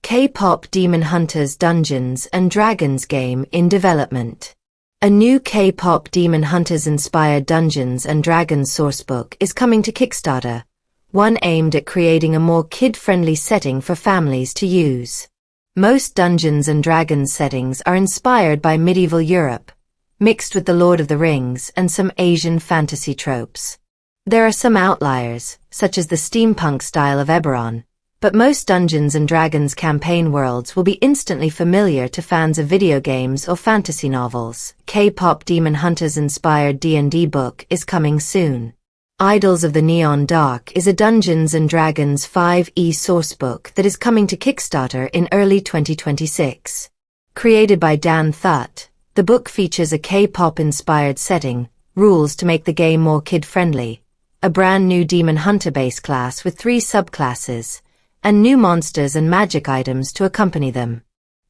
K-pop Demon Hunters Dungeons & Dragons game in development. A new K-pop Demon Hunters-inspired Dungeons & Dragons sourcebook is coming to Kickstarter, one aimed at creating a more kid-friendly setting for families to use. Most Dungeons & Dragons settings are inspired by medieval Europe, mixed with the Lord of the Rings and some Asian fantasy tropes. There are some outliers, such as the steampunk style of Eberron, but most Dungeons & Dragons campaign worlds will be instantly familiar to fans of video games or fantasy novels. K-pop Demon Hunters-inspired D&D book is coming soon. Idols of the Neon Dark is a Dungeons & Dragons 5e sourcebook that is coming to Kickstarter in early 2026. Created by Dan Thut, the book features a K-pop-inspired setting, rules to make the game more kid-friendly, a brand new Demon Hunter base class with 3 subclasses, and new monsters and magic items to accompany them.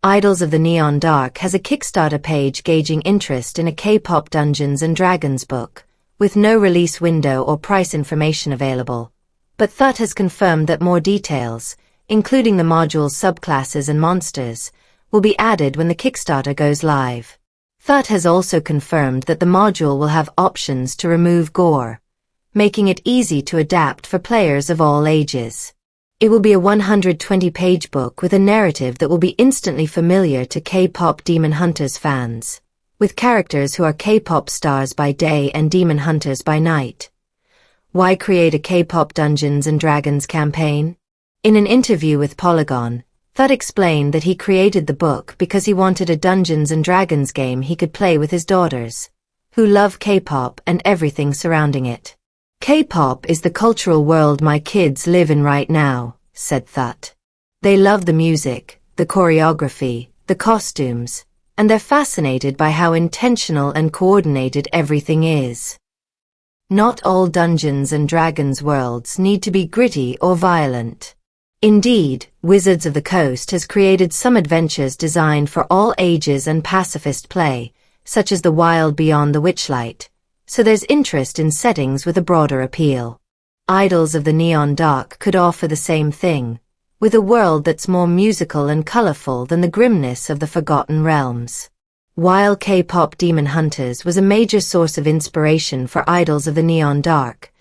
Idols of the Neon Dark has a Kickstarter page gauging interest in a K-pop Dungeons & Dragons book, with no release window or price information available. But Thut has confirmed that more details, including the module's subclasses and monsters, will be added when the Kickstarter goes live. Thut has also confirmed that the module will have options to remove gore, making it easy to adapt for players of all ages. It will be a 120-page book with a narrative that will be instantly familiar to K-pop Demon Hunters fans, with characters who are K-pop stars by day and demon hunters by night. Why create a K-pop Dungeons & Dragons campaign? In an interview with Polygon, Thut explained that he created the book because he wanted a Dungeons & Dragons game he could play with his daughters, who love K-pop and everything surrounding it. K-pop is the cultural world my kids live in right now, said Thut. They love the music, the choreography, the costumes, and they're fascinated by how intentional and coordinated everything is. Not all Dungeons & Dragons worlds need to be gritty or violent. Indeed, Wizards of the Coast has created some adventures designed for all ages and pacifist play, such as The Wild Beyond the Witchlight, so there's interest in settings with a broader appeal. Idols of the Neon Dark could offer the same thing, with a world that's more musical and colorful than the grimness of the Forgotten Realms. While K-pop Demon Hunters was a major source of inspiration for Idols of the Neon Dark,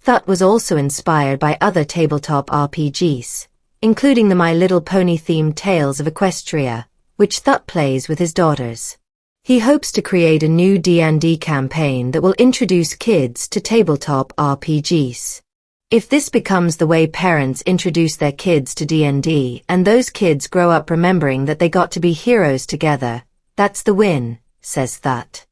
Thut was also inspired by other tabletop RPGs, including the My Little Pony-themed Tales of Equestria, which Thut plays with his daughters. He hopes to create a new D&D campaign that will introduce kids to tabletop RPGs. If this becomes the way parents introduce their kids to D&D and those kids grow up remembering that they got to be heroes together, that's the win, says Thut.